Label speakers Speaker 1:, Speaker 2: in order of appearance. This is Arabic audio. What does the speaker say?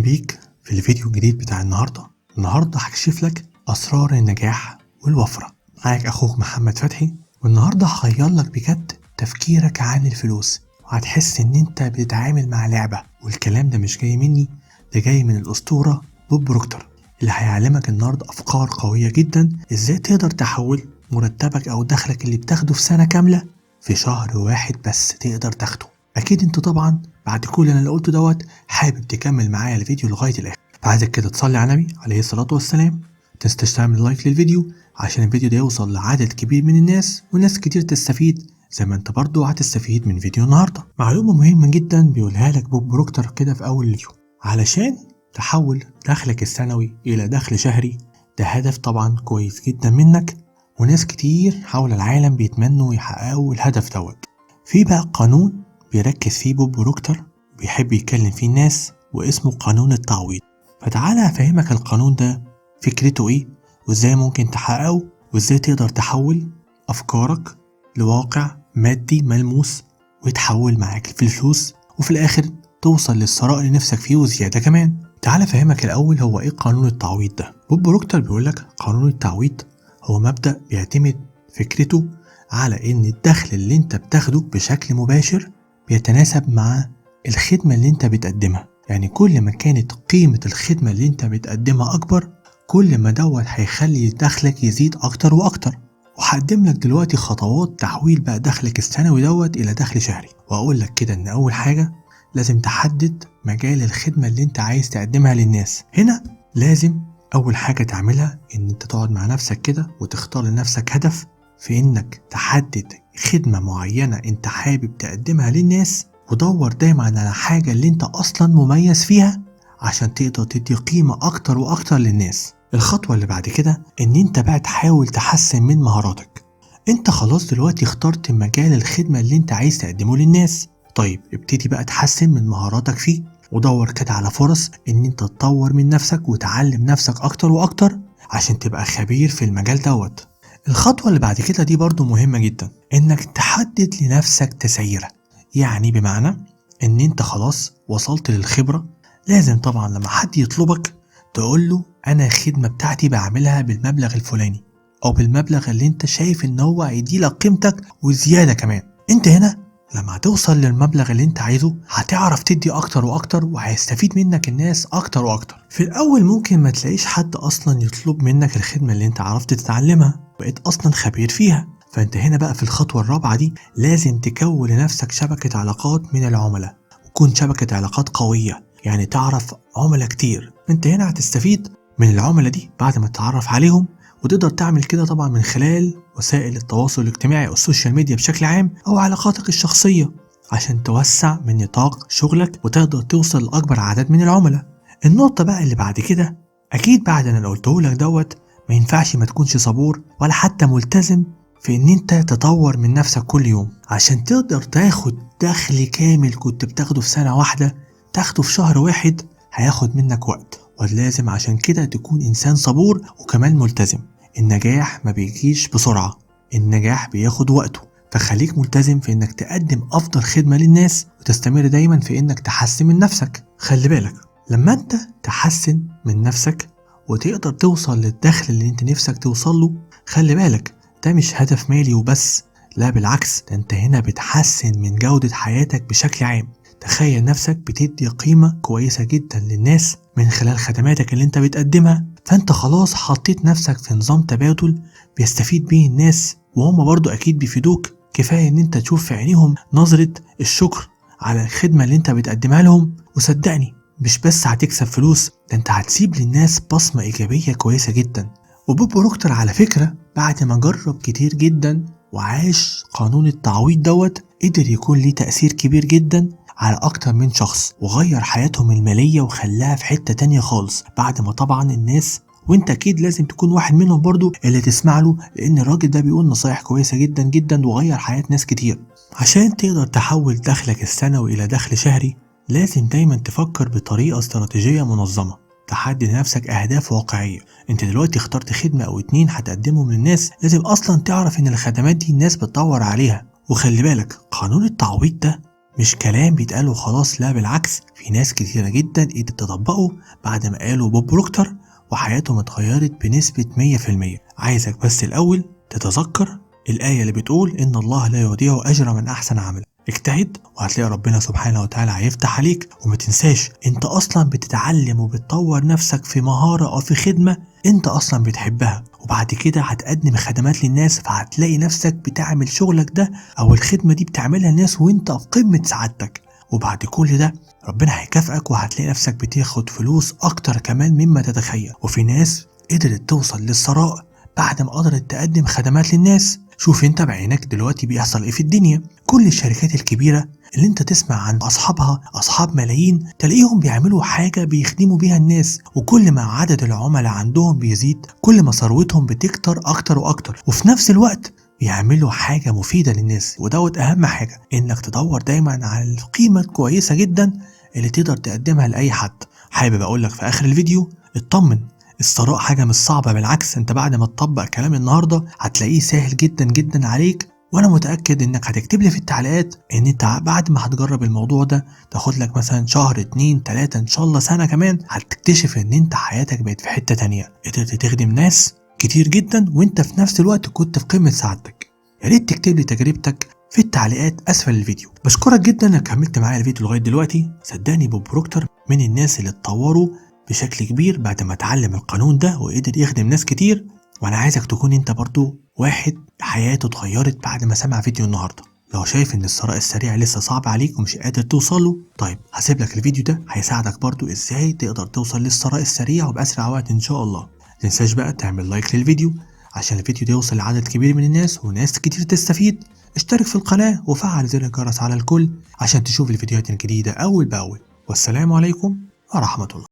Speaker 1: بيك في الفيديو الجديد بتاع النهاردة هكشف لك أسرار النجاح والوفرة. معاك أخوك محمد فتحي، والنهاردة هغير لك بجد تفكيرك عن الفلوس، وهتحس إن أنت بتتعامل مع لعبة. والكلام ده مش جاي مني، ده جاي من الأسطورة بوب بروكتر، اللي هيعلمك النهاردة أفكار قوية جدا إزاي تقدر تحول مرتبك أو دخلك اللي بتاخده في سنة كاملة في شهر واحد بس تقدر تاخده. أكيد أنت طبعا بعد كل اللي أنا قلته دوت حابب تكمل معايا الفيديو لغاية الآخر، فعايزك كده تصلي على النبي عليه الصلاة والسلام، تنساش تعمل لايك للفيديو عشان الفيديو ده يوصل لعدد كبير من الناس وناس كتير تستفيد زي ما انت برضو هتستفيد من فيديو النهاردة. معلومة مهمة جدا بيقولها لك بوب بروكتر كده في أول الفيديو: علشان تحول دخلك السنوي إلى دخل شهري، ده هدف طبعا كويس جدا منك، وناس كتير حول العالم بيتمنوا يحققوا الهدف دوت. في بقى قانون بيركز فيه بوب بروكتر بيحب يتكلم فيه الناس، واسمه قانون التعويض. فتعالى أفهمك القانون ده فكرته ايه، وازاي ممكن تحققه، وازاي تقدر تحول أفكارك لواقع مادي ملموس ويتحول معاك في الفلوس، وفي الآخر توصل للثراء اللي نفسك فيه وزيادة كمان. تعالى أفهمك الأول هو ايه قانون التعويض ده. بوب بروكتر بيقولك قانون التعويض هو مبدأ بيعتمد فكرته على ان الدخل اللي انت بتاخده بشكل مباشر بيتناسب مع الخدمة اللي انت بتقدمها. يعني كل ما كانت قيمة الخدمة اللي انت بتقدمها اكبر، كل ما دوت هيخلي دخلك يزيد اكتر واكتر. وهقدم لك دلوقتي خطوات تحويل بقى دخلك السنوي دوت الى دخل شهري. واقول لك كده ان اول حاجة لازم تحدد مجال الخدمة اللي انت عايز تقدمها للناس. هنا لازم اول حاجة تعملها ان انت تقعد مع نفسك كده وتختار لنفسك هدف في انك تحدد خدمة معينة انت حابب تقدمها للناس، ودور دايما على حاجة اللي انت اصلا مميز فيها عشان تقدر تدي قيمة اكتر واكتر للناس. الخطوة اللي بعد كده ان انت بقى تحاول تحسن من مهاراتك. انت خلاص دلوقتي اخترت مجال الخدمة اللي انت عايز تقدمه للناس، طيب ابتدي بقى تحسن من مهاراتك فيه، ودور كده على فرص ان انت تطور من نفسك وتعلم نفسك اكتر واكتر عشان تبقى خبير في المجال دوت. الخطوة اللي بعد كده دي برضو مهمة جدا، انك تحدد لنفسك تسعيرة. يعني بمعنى ان انت خلاص وصلت للخبرة، لازم طبعا لما حد يطلبك تقوله انا الخدمة بتاعتي بعملها بالمبلغ الفلاني، او بالمبلغ اللي انت شايف ان هو هيديلك قيمتك وزيادة كمان. انت هنا لما هتوصل للمبلغ اللي انت عايزه هتعرف تدي اكتر واكتر، وهيستفيد منك الناس اكتر واكتر. في الاول ممكن ما تلاقيش حد اصلا يطلب منك الخدمة اللي انت عرفت تتعلمها بقيت اصلا خبير فيها. فانت هنا بقى في الخطوة الرابعة دي لازم تكون لنفسك شبكة علاقات من العملاء، وتكون شبكة علاقات قوية، يعني تعرف عملاء كتير. انت هنا هتستفيد من العملاء دي بعد ما تتعرف عليهم، وتقدر تعمل كده طبعا من خلال وسائل التواصل الاجتماعي او السوشيال ميديا بشكل عام، او علاقاتك الشخصية، عشان توسع من نطاق شغلك وتقدر توصل لأكبر عدد من العملاء. النقطة بقى اللي بعد كده، اكيد بعد انا قلته لك دوت ما ينفعش ما تكونش صبور ولا حتى ملتزم في ان انت تطور من نفسك كل يوم. عشان تقدر تاخد دخل كامل كنت بتاخده في سنة واحدة تاخده في شهر واحد هياخد منك وقت، ولازم عشان كده تكون انسان صبور وكمان ملتزم. النجاح ما بيجيش بسرعة، النجاح بياخد وقته، فخليك ملتزم في انك تقدم افضل خدمة للناس، وتستمر دايما في انك تحسن من نفسك. خلي بالك لما انت تحسن من نفسك وتقدر توصل للدخل اللي انت نفسك توصل له، خلي بالك ده مش هدف مالي وبس، لا بالعكس، ده انت هنا بتحسن من جودة حياتك بشكل عام. تخيل نفسك بتدي قيمة كويسة جدا للناس من خلال خدماتك اللي انت بتقدمها، فانت خلاص حطيت نفسك في نظام تبادل بيستفيد بيه الناس، وهم برضو اكيد بيفيدوك. كفاية ان انت تشوف في عينيهم نظرة الشكر على الخدمة اللي انت بتقدمها لهم، وصدقني مش بس هتكسب فلوس، ده انت هتسيب للناس بصمة ايجابية كويسة جدا. وبوب بروكتر على فكرة بعد ما جرب كتير جدا وعاش قانون التعويض دوت، قدر يكون ليه تأثير كبير جدا على أكتر من شخص، وغير حياتهم المالية وخلاها في حتة تانية خالص. بعد ما طبعا الناس، وانت اكيد لازم تكون واحد منهم برضو اللي تسمع له، لان الراجل ده بيقول نصايح كويسة جدا جدا وغير حياة ناس كتير. عشان تقدر تحول دخلك السنوي الى دخل شهري لازم دايما تفكر بطريقة استراتيجية منظمة، تحدد لنفسك اهداف واقعية. انت دلوقتي اخترت خدمة او اتنين هتقدمهم للناس، لازم اصلا تعرف ان الخدمات دي الناس بتدور عليها. وخلي بالك قانون التعويض ده مش كلام بيتقال وخلاص، لا بالعكس، في ناس كتيرة جدا قدرت تطبقه بعد ما قالوا بوب بروكتر وحياتهم اتغيرت بنسبة 100%. عايزك بس الأول تتذكر الآية اللي بتقول إن الله لا يضيع أجر من أحسن عمل. اجتهد وهتلاقي ربنا سبحانه وتعالى هيفتح عليك. وما تنساش انت اصلا بتتعلم وبتطور نفسك في مهارة او في خدمة انت اصلا بتحبها، وبعد كده هتقدم خدمات للناس، فهتلاقي نفسك بتعمل شغلك ده او الخدمة دي بتعملها للناس وانت في قمة سعادتك. وبعد كل ده ربنا هيكافئك وهتلاقي نفسك بتاخد فلوس اكتر كمان مما تتخيل. وفي ناس قدرت توصل للثراء بعد ما قدرت تقدم خدمات للناس. شوف انت بعينك دلوقتي بيحصل ايه في الدنيا. كل الشركات الكبيرة اللي انت تسمع عن اصحابها اصحاب ملايين تلاقيهم بيعملوا حاجة بيخدموا بيها الناس، وكل ما عدد العملاء عندهم بيزيد كل ما ثروتهم بتكتر اكتر واكتر، وفي نفس الوقت بيعملوا حاجة مفيدة للناس. ودوت اهم حاجة، انك تدور دايما على القيمة الكويسة جدا اللي تقدر تقدمها لأي حد. حابب اقولك في اخر الفيديو اطمن، الثراء حاجة مش صعبة، بالعكس انت بعد ما تطبق كلام النهاردة هتلاقيه سهل جدا جدا عليك. وانا متأكد انك هتكتب لي في التعليقات ان انت بعد ما هتجرب الموضوع ده تاخد لك مثلا شهر 2 3 ان شاء الله سنة كمان، هتكتشف ان انت حياتك بقت في حتة تانية، قدرت تخدم ناس كتير جدا وانت في نفس الوقت كنت في قمة سعادتك. يا ريت تكتب لي تجربتك في التعليقات اسفل الفيديو. بشكرك جدا انك كملت معايا الفيديو لغاية دلوقتي. صدقني بوب بروكتر من الناس اللي اتطوروا بشكل كبير بعد ما اتعلم القانون ده وقدر يخدم ناس كتير. وانا عايزك تكون انت برضو واحد حياته اتغيرت بعد ما سمع فيديو النهارده. لو شايف ان الثراء السريع لسه صعب عليك ومش قادر توصله، طيب هسيب لك الفيديو ده هيساعدك برضو ازاي تقدر توصل للثراء السريع وباسرع وقت ان شاء الله. متنساش بقى تعمل لايك للفيديو عشان الفيديو ده يوصل لعدد كبير من الناس وناس كتير تستفيد. اشترك في القناة وفعل زر الجرس على الكل عشان تشوف الفيديوهات الجديدة اول باول. والسلام عليكم ورحمة الله.